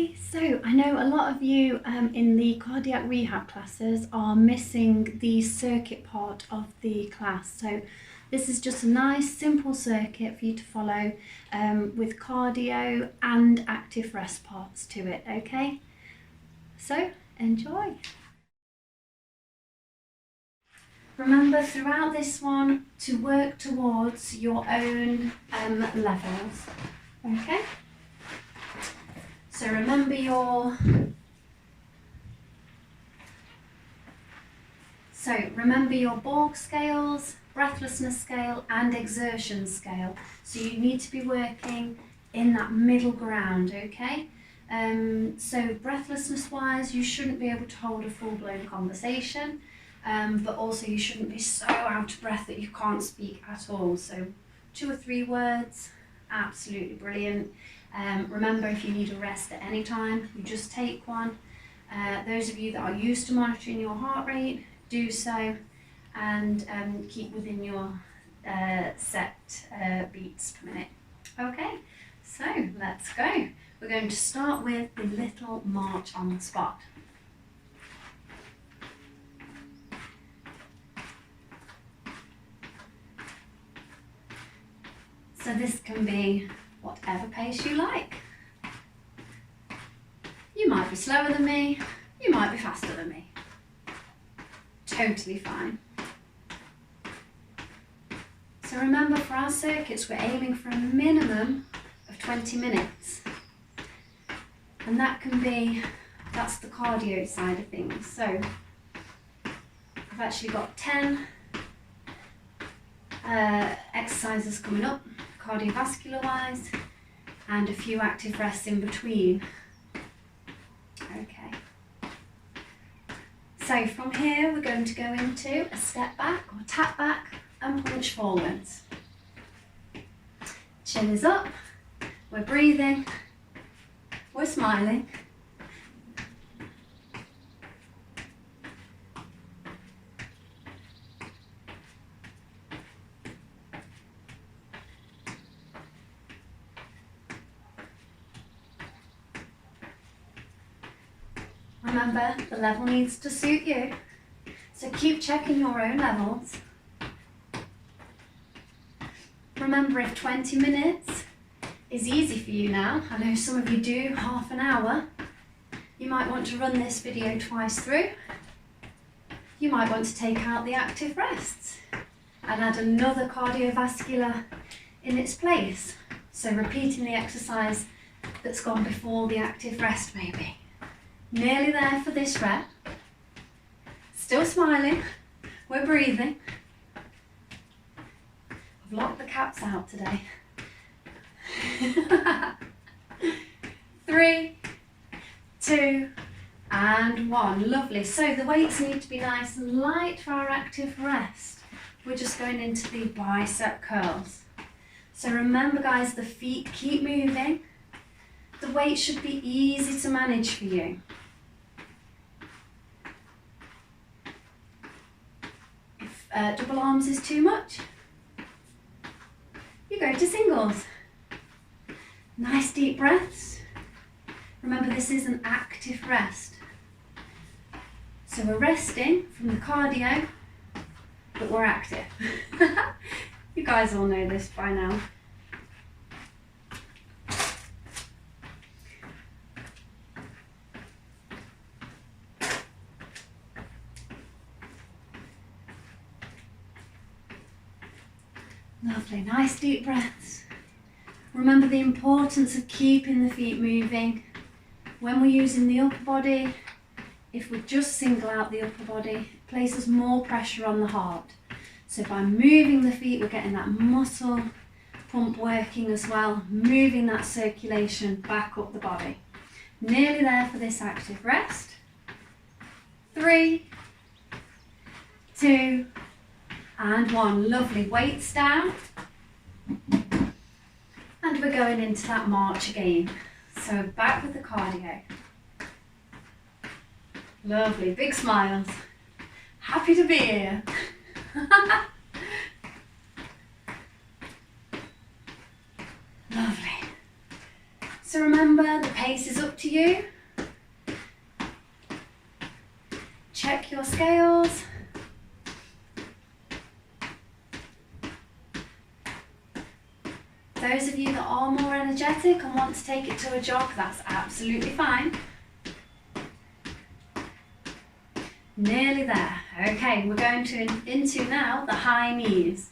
Hi, so I know a lot of you in the cardiac rehab classes are missing the circuit part of the class. So this is just a nice simple circuit for you to follow with cardio and active rest parts to it, okay? So enjoy. Remember throughout this one to work towards your own levels, okay? So remember your Borg scales, breathlessness scale and exertion scale. So you need to be working in that middle ground, okay? So breathlessness wise, you shouldn't be able to hold a full-blown conversation, but also you shouldn't be so out of breath that you can't speak at all. So 2 or 3 words, absolutely brilliant. Remember, if you need a rest at any time, you just take one. Those of you that are used to monitoring your heart rate, do so, and keep within your set beats per minute. Okay, so let's go. We're going to start with the little march on the spot. So this can be whatever pace you like. You might be slower than me, you might be faster than me. Totally fine. So remember, for our circuits, we're aiming for a minimum of 20 minutes. And that's the cardio side of things. So I've actually got 10 exercises coming up, cardiovascular wise, and a few active rests in between. Okay. So from here we're going to go into a step back or tap back and punch forwards. Chin is up, we're breathing, we're smiling. Remember, the level needs to suit you, so keep checking your own levels. Remember, if 20 minutes is easy for you now, I know some of you do half an hour, you might want to run this video twice through. You might want to take out the active rests and add another cardiovascular in its place. So repeating the exercise that's gone before the active rest maybe. Nearly there for this rep. Still smiling. We're breathing. I've locked the caps out today. 3, 2, and 1. Lovely. So the weights need to be nice and light for our active rest. We're just going into the bicep curls. So remember, guys, the feet keep moving. The weight should be easy to manage for you. If double arms is too much, you go to singles. Nice deep breaths. Remember, this is an active rest. So we're resting from the cardio, but we're active. You guys all know this by now. Lovely, nice deep breaths. Remember the importance of keeping the feet moving. When we're using the upper body, if we just single out the upper body, it places more pressure on the heart. So by moving the feet, we're getting that muscle pump working as well, moving that circulation back up the body. Nearly there for this active rest. 3, 2, and 1. Lovely. Weights down. And we're going into that march again. So back with the cardio. Lovely. Big smiles. Happy to be here. Lovely. So remember, the pace is up to you. Check your scales. Those of you that are more energetic and want to take it to a jog, that's absolutely fine. Nearly there. Okay, we're going into now the high knees.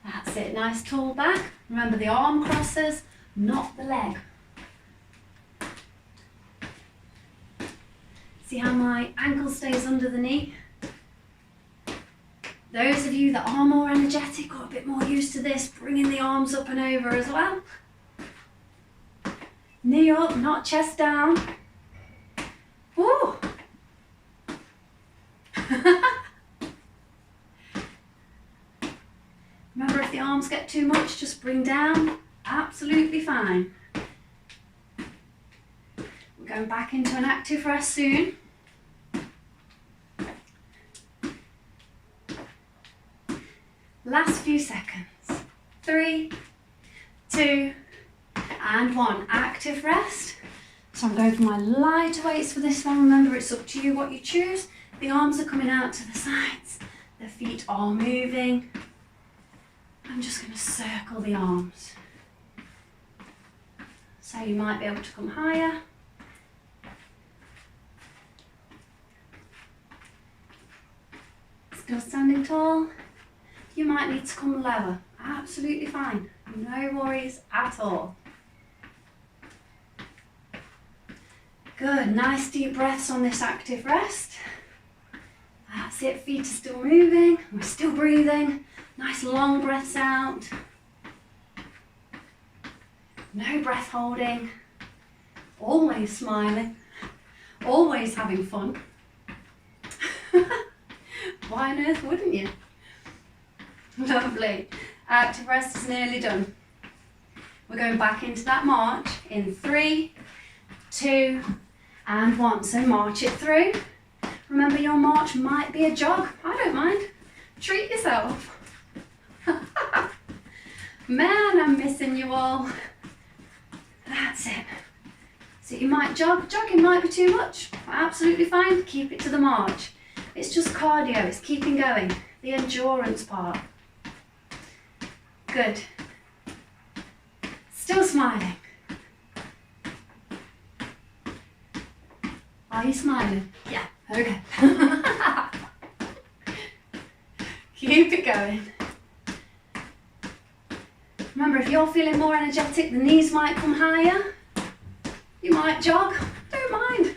That's it, nice tall back. Remember the arm crosses, not the leg. See how my ankle stays under the knee? Those of you that are more energetic or a bit more used to this, bringing the arms up and over as well. Knee up, not chest down. Woo! Remember, if the arms get too much, just bring down. Absolutely fine. We're going back into an active rest soon. Last few seconds. 3, 2, and 1. Active rest. So I'm going for my lighter weights for this one. Remember, it's up to you what you choose. The arms are coming out to the sides. The feet are moving. I'm just going to circle the arms. So you might be able to come higher. Still standing tall. You might need to come lower. Absolutely fine. No worries at all. Good, nice deep breaths on this active rest. That's it, feet are still moving. We're still breathing. Nice long breaths out. No breath holding. Always smiling. Always having fun. Why on earth wouldn't you? Lovely. Active rest is nearly done. We're going back into that march in 3, 2, and 1. So march it through. Remember, your march might be a jog. I don't mind. Treat yourself. Man, I'm missing you all. That's it. So you might jog. Jogging might be too much. Absolutely fine. Keep it to the march. It's just cardio. It's keeping going. The endurance part. Good. Still smiling. Are you smiling? Yeah. Okay. Keep it going. Remember, if you're feeling more energetic, the knees might come higher. You might jog. Don't mind.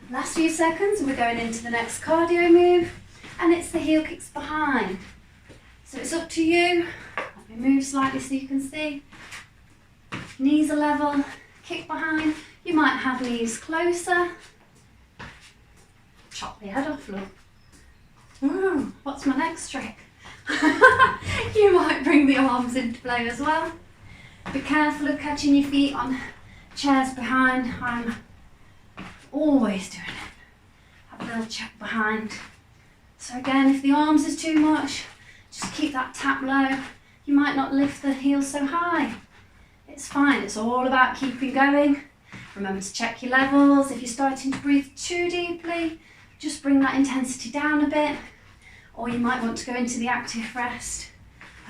Last few seconds, we're going into the next cardio move, and it's the heel kicks behind. So it's up to you. Let me move slightly so you can see. Knees are level, kick behind. You might have knees closer. Chop the head off, look. Ooh, what's my next trick? You might bring the arms into play as well. Be careful of catching your feet on chairs behind. I'm always doing it. Have a little check behind. So again, if the arms is too much, just keep that tap low. You might not lift the heels so high. It's fine, it's all about keeping going. Remember to check your levels. If you're starting to breathe too deeply, just bring that intensity down a bit. Or you might want to go into the active rest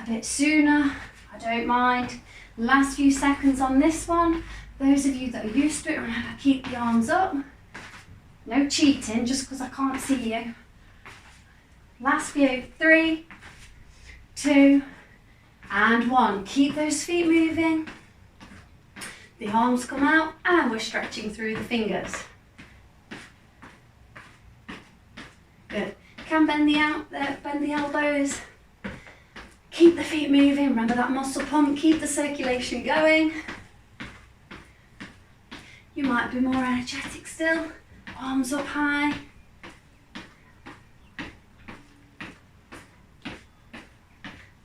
a bit sooner. I don't mind. Last few seconds on this one. Those of you that are used to it, remember, keep the arms up. No cheating just because I can't see you. Last few. 3, 2, and 1. Keep those feet moving. The arms come out and we're stretching through the fingers. Good. Can bend the elbows. Keep the feet moving. Remember that muscle pump. Keep the circulation going. You might be more energetic still. Arms up high.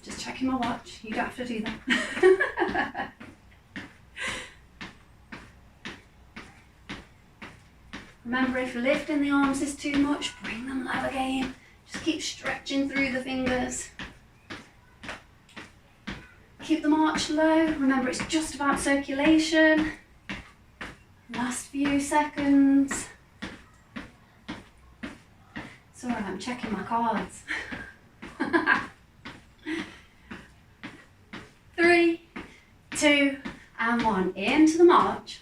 Just checking my watch. You don't have to do that. Remember, if lifting the arms is too much, bring them low again. Just keep stretching through the fingers. Keep the march low. Remember, it's just about circulation. Last few seconds. It's alright, I'm checking my cards. 3, 2, and 1. Into the march.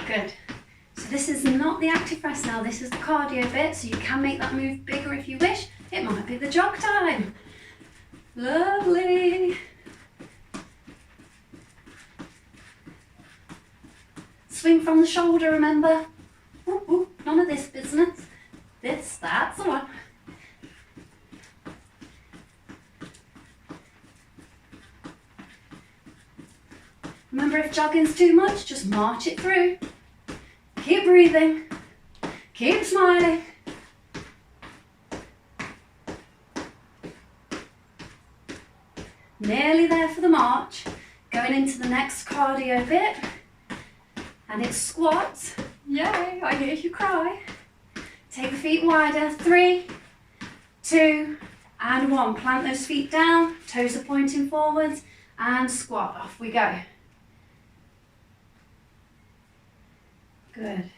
Good. So this is not the active rest now, this is the cardio bit, so you can make that move bigger if you wish. It might be the jog time. Lovely. Swing from the shoulder, remember. Ooh, ooh, none of this business. That's the one. Remember, if jogging's too much, just march it through. Keep breathing. Keep smiling. Nearly there for the march. Going into the next cardio bit. And it's squats. Yay, I hear you cry. Take the feet wider. 3, 2, and 1. Plant those feet down. Toes are pointing forwards. And squat. Off we go. Good.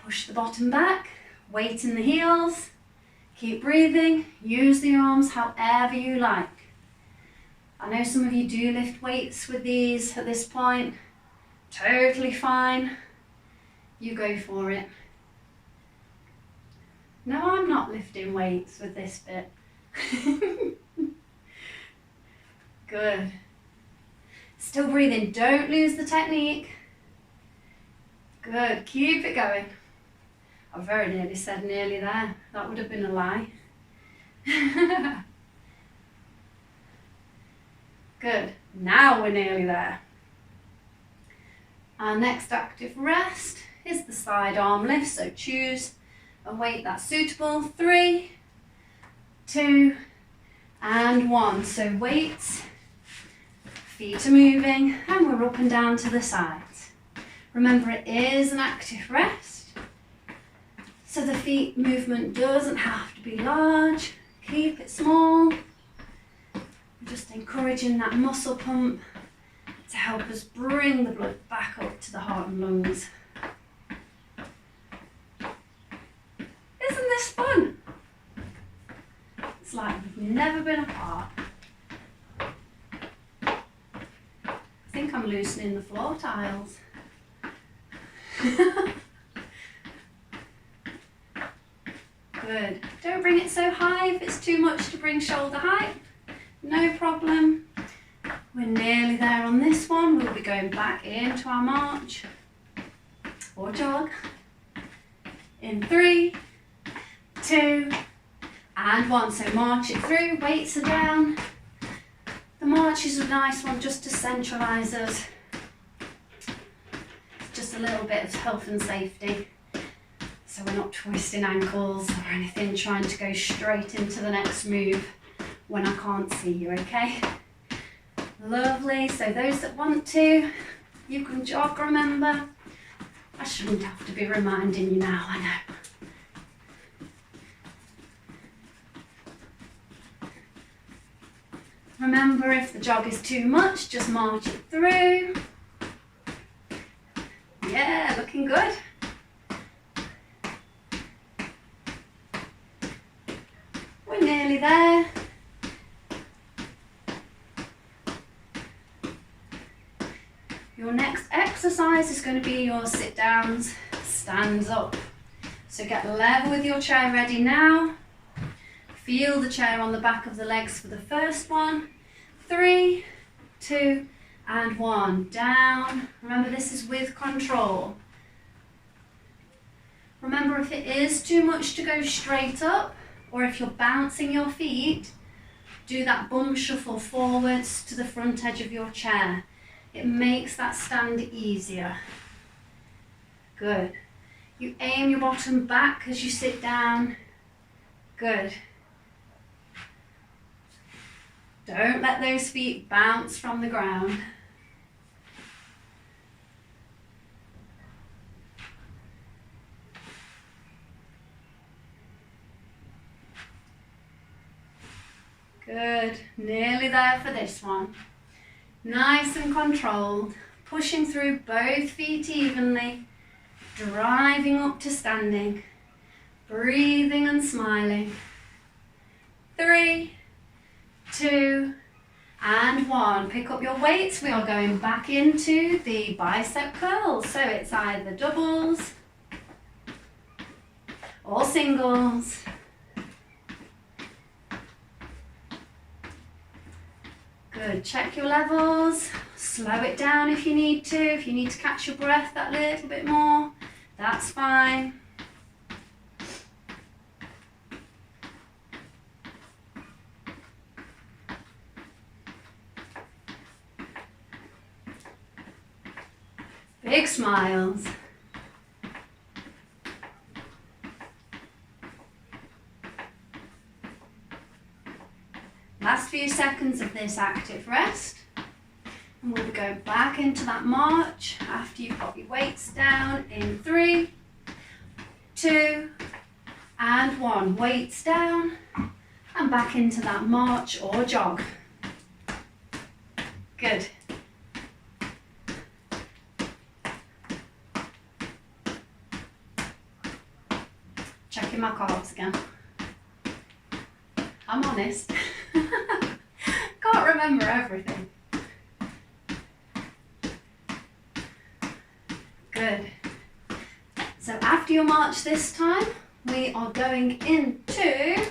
Push the bottom back. Weight in the heels. Keep breathing. Use the arms however you like. I know some of you do lift weights with these at this point. Totally fine. You go for it. No, I'm not lifting weights with this bit. Good. Still breathing. Don't lose the technique. Good. Keep it going. I very nearly said nearly there. That would have been a lie. Good. Now we're nearly there. Our next active rest is the side arm lift. So choose a weight that's suitable. 3, 2, and 1. So weights, feet are moving, and we're up and down to the sides. Remember, it is an active rest. So the feet movement doesn't have to be large. Keep it small. We're just encouraging that muscle pump to help us bring the blood back up to the heart and lungs. Isn't this fun? It's like we've never been apart. I think I'm loosening the floor tiles. Good. Don't bring it so high if it's too much to bring shoulder height. No problem. We're nearly there on this one. We'll be going back into our march or jog. In 3, 2, and 1. So march it through, weights are down. The march is a nice one just to centralise us. Just a little bit of health and safety. So we're not twisting ankles or anything, trying to go straight into the next move when I can't see you, okay? Lovely. So those that want to, you can jog, remember. I shouldn't have to be reminding you now, I know. Remember, if the jog is too much, just march it through. Yeah, looking good. We're nearly there. Your next exercise is going to be your sit downs, stands up. So get level with your chair ready now. Feel the chair on the back of the legs for the first one. 3, 2, and 1. Down. Remember, this is with control. Remember, if it is too much to go straight up, or if you're bouncing your feet, do that bum shuffle forwards to the front edge of your chair. It makes that stand easier. Good. You aim your bottom back as you sit down. Good. Don't let those feet bounce from the ground. Good, nearly there for this one. Nice and controlled, pushing through both feet evenly, driving up to standing, breathing and smiling. 3, 2, and 1. Pick up your weights. We are going back into the bicep curls. So it's either doubles or singles. Good. Check your levels. Slow it down if you need to. If you need to catch your breath that little bit more, that's fine. Big smiles. Last few seconds of this active rest. And we'll go back into that march after you've got your weights down in 3, 2, and 1. Weights down and back into that march or jog. Good. Checking my carbs again. I'm honest. Can't remember everything. Good. So after your march this time, we are going into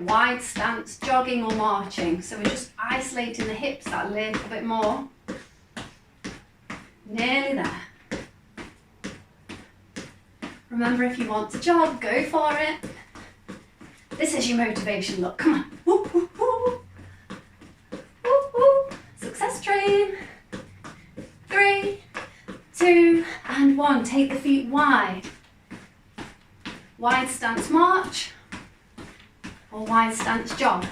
wide stance jogging or marching. So we're just isolating the hips that little bit more. Nearly there. Remember, if you want to jog, go for it. This is your motivation. Look, come on. Woo, woo, woo. Woo, woo. Success train. 3, 2, and 1. Take the feet wide. Wide stance march or wide stance jog.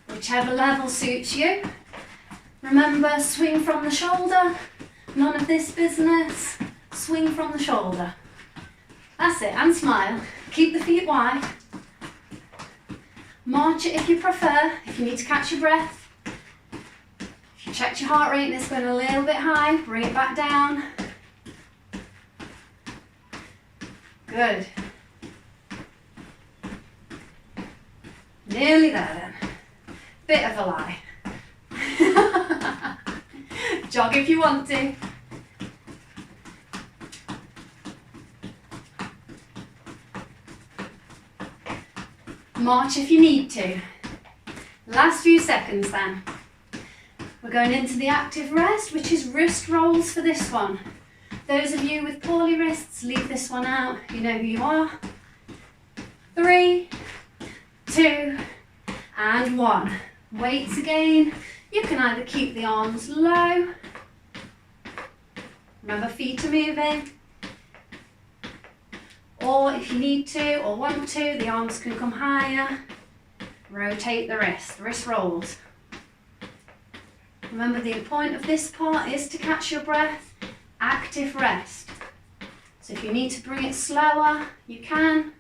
Whichever level suits you. Remember, swing from the shoulder. None of this business. Swing from the shoulder. That's it, and smile. Keep the feet wide. March it if you prefer, if you need to catch your breath. If you checked your heart rate and it's going a little bit high, bring it back down. Good. Nearly there then. Bit of a lie. Jog if you want to. March if you need to. Last few seconds then. We're going into the active rest, which is wrist rolls for this one. Those of you with poorly wrists, leave this one out. You know who you are. 3, 2, and 1. Weights again. You can either keep the arms low. Remember, feet are moving. Or if you need to or want to, the arms can come higher. Rotate the wrist rolls. Remember, the point of this part is to catch your breath, active rest. So if you need to bring it slower, you can.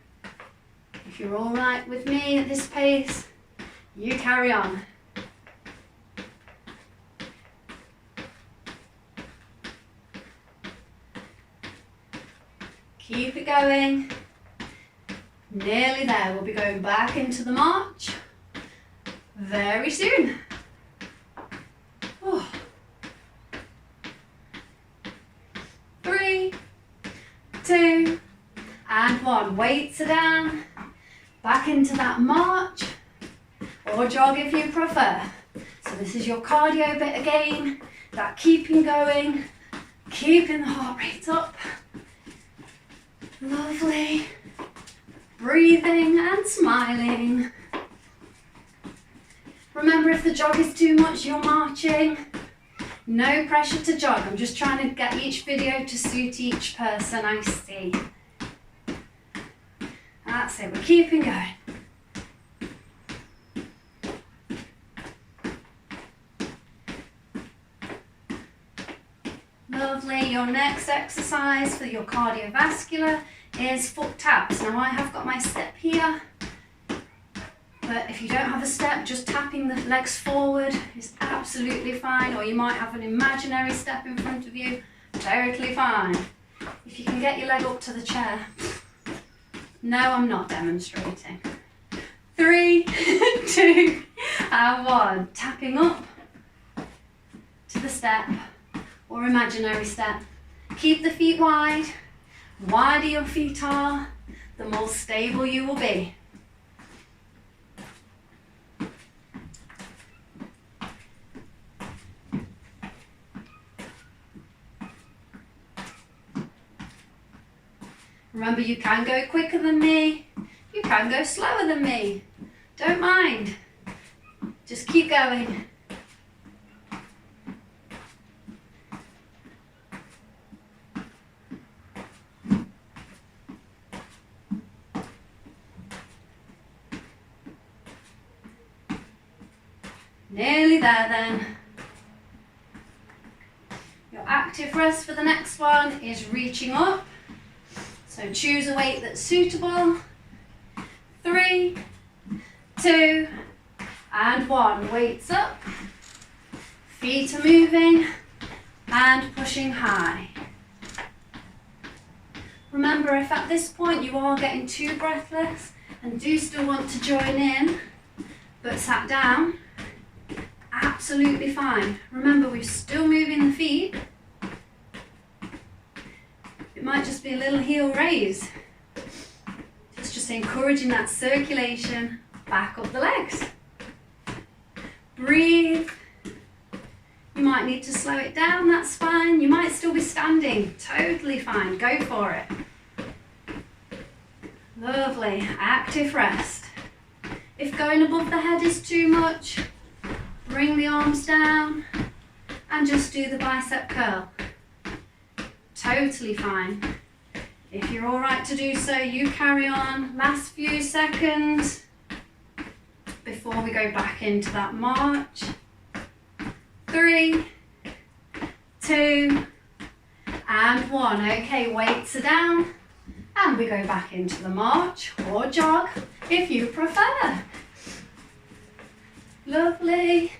If you're all right with me at this pace, you carry on. Keep it going. Nearly there. We'll be going back into the march very soon. Oh. 3, 2, and 1. Weights are down. Back into that march or jog if you prefer. So this is your cardio bit again. That keeping going, keeping the heart rate up. Lovely. Breathing and smiling. Remember, if the jog is too much, you're marching. No pressure to jog. I'm just trying to get each video to suit each person I see. That's it. We're keeping going. Lovely. Your next exercise for your cardiovascular is foot taps. Now I have got my step here. But if you don't have a step, just tapping the legs forward is absolutely fine, or you might have an imaginary step in front of you, totally fine. If you can get your leg up to the chair. No, I'm not demonstrating. 3, 2, and 1. Tapping up to the step or imaginary step. Keep the feet wide. The wider your feet are, the more stable you will be. Remember, you can go quicker than me, you can go slower than me. Don't mind. Just keep going. Nearly there then. Your active rest for the next one is reaching up. So choose a weight that's suitable. 3, 2, and 1. Weights up. Feet are moving and pushing high. Remember, if at this point you are getting too breathless and do still want to join in, but sat down, absolutely fine. Remember, we're still moving the feet. It might just be a little heel raise. It's just encouraging that circulation back up the legs. Breathe. You might need to slow it down, that's fine. You might still be standing, totally fine. Go for it. Lovely, active rest. If going above the head is too much, bring the arms down and just do the bicep curl. Totally fine. If you're all right to do so, you carry on. Last few seconds before we go back into that march. 3, 2, and 1. Okay, weights are down, and we go back into the march or jog if you prefer. Lovely.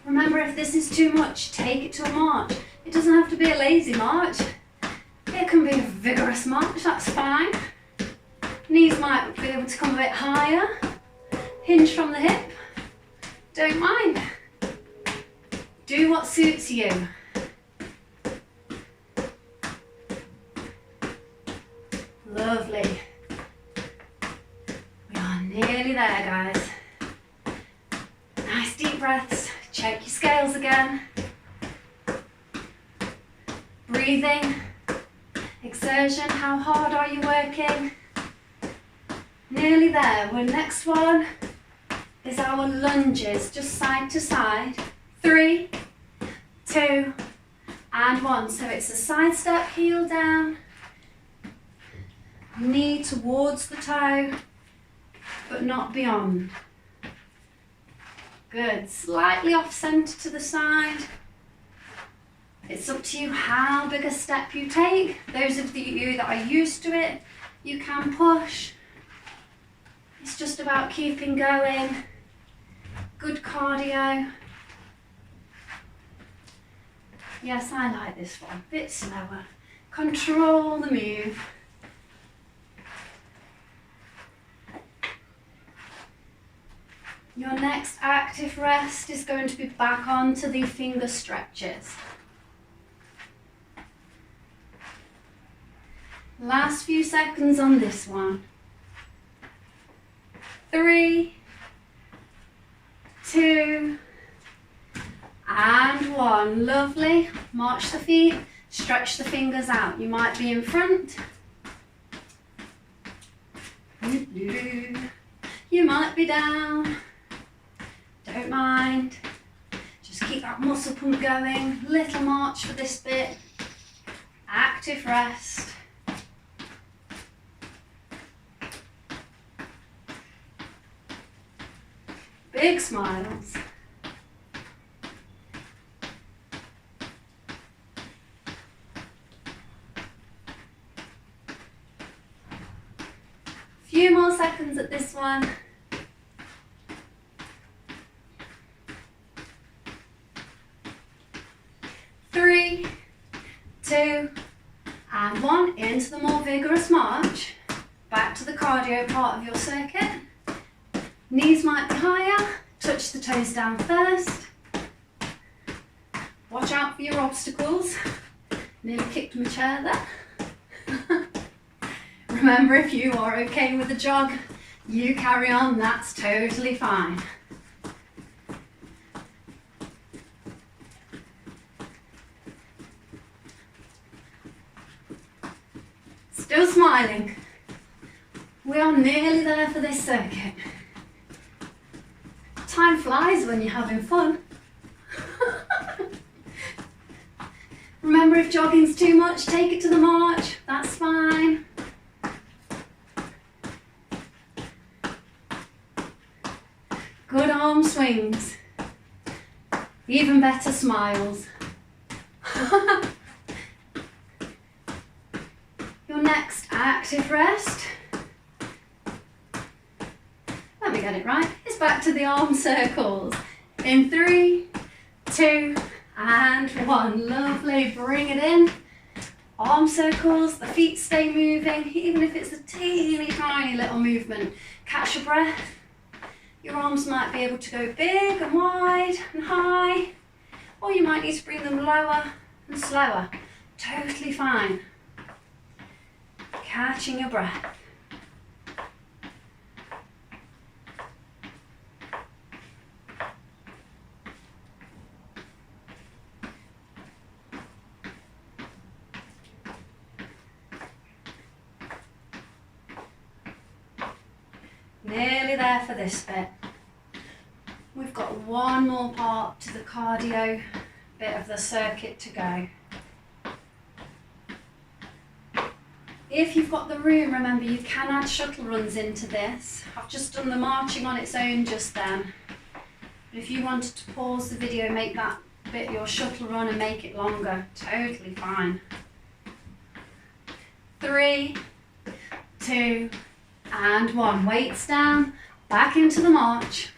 Remember, if this is too much, take it to a march. It doesn't have to be a lazy march. It can be a vigorous march, that's fine. Knees might be able to come a bit higher. Hinge from the hip. Don't mind. Do what suits you. Lovely. We are nearly there, guys. Nice deep breaths. Check your scales again. Breathing. Exertion. How hard are you working? Nearly there. Well, next one is our lunges, just side to side. 3, 2, and 1. So it's a side step, heel down, knee towards the toe, but not beyond. Good. Slightly off center to the side. It's up to you how big a step you take. Those of you that are used to it, you can push. It's just about keeping going. Good cardio. Yes, I like this one. Bit slower. Control the move. Your next active rest is going to be back onto the finger stretches. Last few seconds on this one. 3, 2, and 1. Lovely. March the feet, stretch the fingers out. You might be in front. You might be down. Don't mind. Just keep that muscle pump going. Little march for this bit. Active rest. Big smiles. Few more seconds at this one. 3, 2, and 1. Into the more vigorous march. Back to the cardio part of your circuit. Knees might be higher. Touch the toes down first. Watch out for your obstacles. Nearly kicked my chair there. Remember, if you are okay with the jog, you carry on, that's totally fine. Still smiling. We are nearly there for this circuit. Time flies when you're having fun. Remember, if jogging's too much, take it to the march, that's fine. Good arm swings. Even better smiles. Your next active rest, let me get it right, is back to the arm circles. In 3, 2, and 1. Lovely, bring it in. Arm circles, the feet stay moving, even if it's a teeny tiny little movement. Catch your breath. Your arms might be able to go big and wide and high, or you might need to bring them lower and slower. Totally fine. Catching your breath. Nearly there for this bit. We've got one more part to the cardio bit of the circuit to go. If you've got the room, remember you can add shuttle runs into this. I've just done the marching on its own just then. But if you wanted to pause the video, make that bit your shuttle run and make it longer, totally fine. 3, 2, and 1. Weights down, back into the march.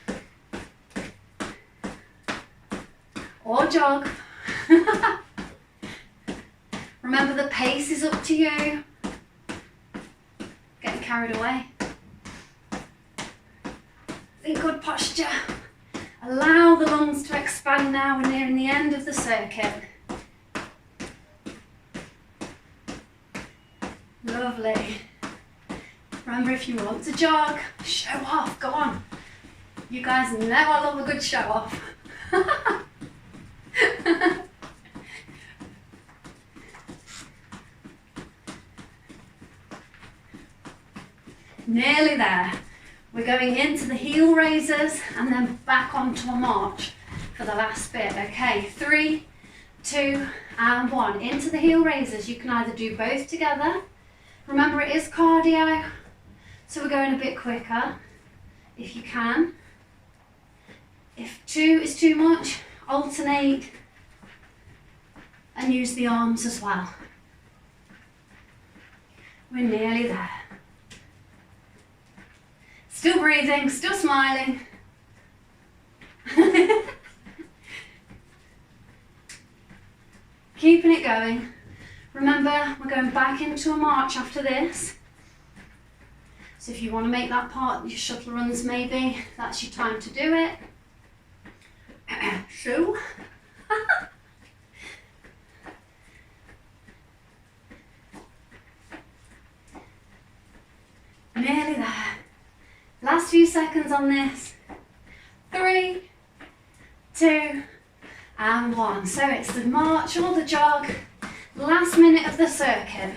Or jog. Remember, the pace is up to you. Getting carried away. Think good posture. Allow the lungs to expand now. We're nearing the end of the circuit. Lovely. Remember, if you want to jog, show off, go on. You guys know I love a good show off. Nearly there. We're going into the heel raisers and then back onto a march for the last bit. Okay, 3, 2, and 1. Into the heel raisers. You can either do both together. Remember, it is cardio, so we're going a bit quicker if you can. If 2 is too much, alternate and use the arms as well. We're nearly there. Still breathing, still smiling. Keeping it going. Remember, we're going back into a march after this. So if you want to make that part, your shuttle runs maybe, that's your time to do it. So, nearly there. Last few seconds on this. 3, 2, and 1. So it's the march or the jog. Last minute of the circuit.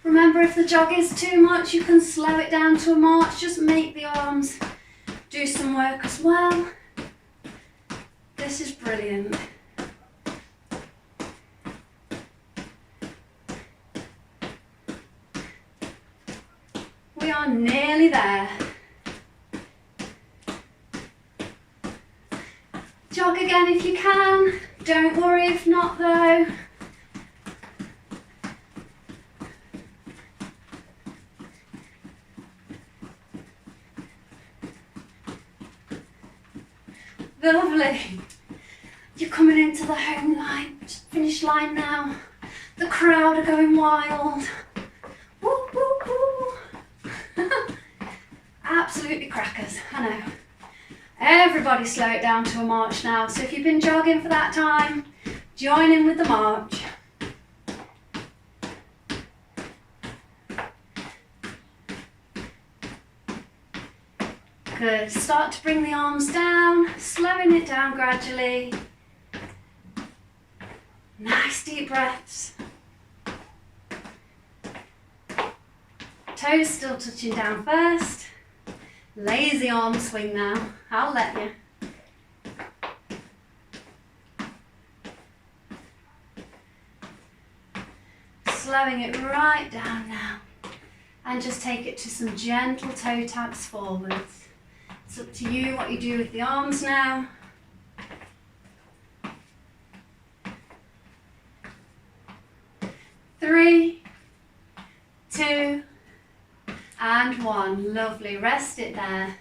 Remember, if the jog is too much, you can slow it down to a march. Just make the arms do some work as well. This is brilliant. We are nearly there. Jog again if you can. Don't worry if not though. Lovely. You're coming into the home line, finish line now. The crowd are going wild. Woo, woo, woo. Absolutely crackers, I know. Everybody slow it down to a march now. So if you've been jogging for that time, join in with the march. Good. Start to bring the arms down, slowing it down gradually. Nice deep breaths. Toes still touching down first. Lazy arm swing now. I'll let you. Slowing it right down now. And just take it to some gentle toe taps forwards. It's up to you what you do with the arms now. Three, two, and one. Lovely. Rest it there.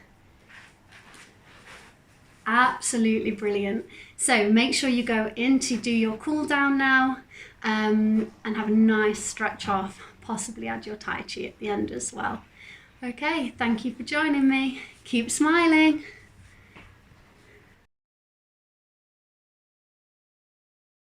Absolutely brilliant. So make sure you go in to do your cool down now, and have a nice stretch off. Possibly add your Tai Chi at the end as well. Okay, thank you for joining me. Keep smiling.